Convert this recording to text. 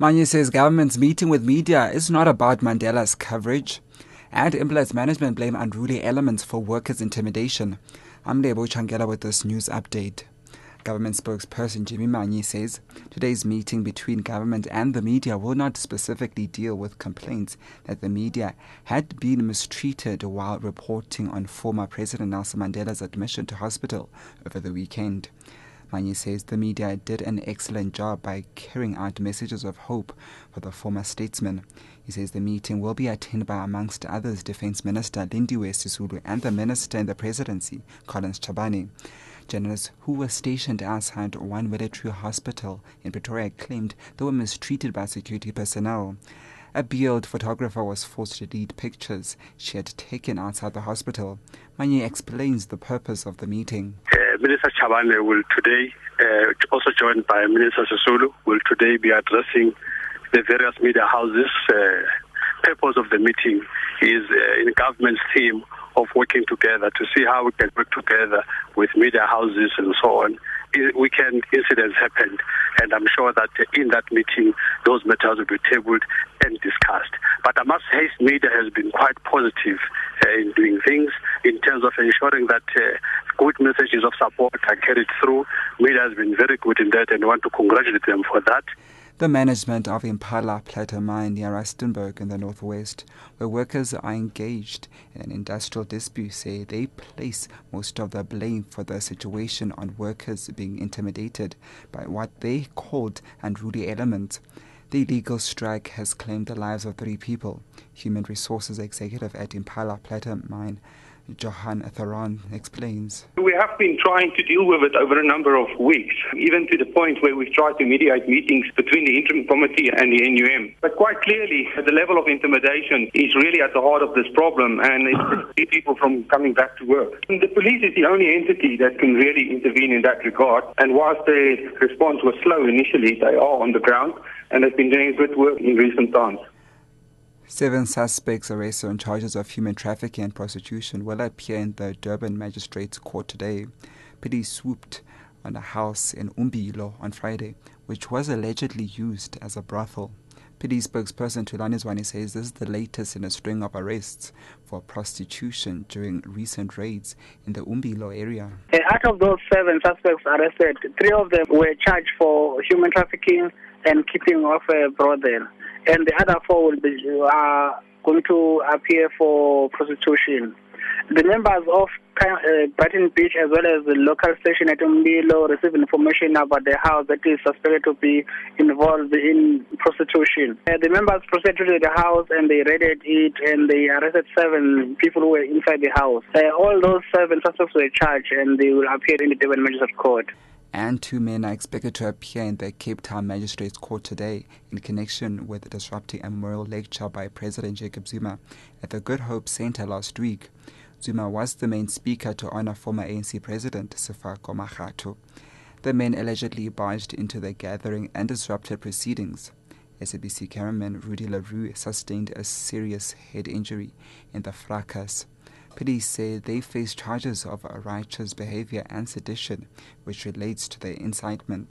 Manye says government's meeting with media is not about Mandela's coverage, and implies management blame unruly elements for workers' intimidation. I'm Lebo Changela with this news update. Government spokesperson Jimmy Manye says today's meeting between government and the media will not specifically deal with complaints that the media had been mistreated while reporting on former President Nelson Mandela's admission to hospital over the weekend. Manye says the media did an excellent job by carrying out messages of hope for the former statesman. He says the meeting will be attended by, amongst others, Defence Minister Lindiwe Sisulu and the Minister in the Presidency, Collins Chabane. Journalists who were stationed outside one military hospital in Pretoria claimed they were mistreated by security personnel. A BL'd photographer was forced to delete pictures she had taken outside the hospital. Manye explains the purpose of the meeting. Minister Chabane will today, also joined by Minister Sisulu, will today be addressing the various media houses. Purpose of the meeting is in government's theme of working together to see how we can work together with media houses and so on. Weekend incidents happened, and I'm sure that in that meeting those matters will be tabled and discussed. But I must say media has been quite positive in doing things in terms of ensuring that good messages of support are carried through. Media has been very good in that, and I want to congratulate them for that. The management of Impala Platinum Mine near Rustenburg in the northwest, where workers are engaged in an industrial dispute, say they place most of the blame for the situation on workers being intimidated by what they called unruly elements. The illegal strike has claimed the lives of 3 people. Human Resources Executive at Impala Platinum Mine, Johan Theron, explains. We have been trying to deal with it over a number of weeks, even to the point where we've tried to mediate meetings between the interim committee and the NUM. But quite clearly, the level of intimidation is really at the heart of this problem, and it's preventing people from coming back to work. And the police is the only entity that can really intervene in that regard, and whilst their response was slow initially, they are on the ground and have been doing good work in recent times. 7 suspects arrested on charges of human trafficking and prostitution will appear in the Durban Magistrates Court today. Police swooped on a house in Umbilo on Friday, which was allegedly used as a brothel. Police spokesperson Tulani Zwane says this is the latest in a string of arrests for prostitution during recent raids in the Umbilo area. Out of those 7 suspects arrested, 3 of them were charged for human trafficking and keeping of a brothel, and the other 4 are going to appear for prostitution. The members of Brighton Beach as well as the local station at Umbilo received information about the house that is suspected to be involved in prostitution. The members proceeded to the house and they raided it, and they arrested 7 people who were inside the house. All those 7 suspects were charged and they will appear in the Durban Magistrates Court. And 2 men are expected to appear in the Cape Town Magistrates Court today in connection with disrupting a memorial lecture by President Jacob Zuma at the Good Hope Centre last week. Zuma was the main speaker to honor former ANC President Sefako Makgatho. The men allegedly barged into the gathering and disrupted proceedings. SABC cameraman Rudy LaRue sustained a serious head injury in the fracas. Police say they face charges of righteous behavior and sedition, which relates to the incitement.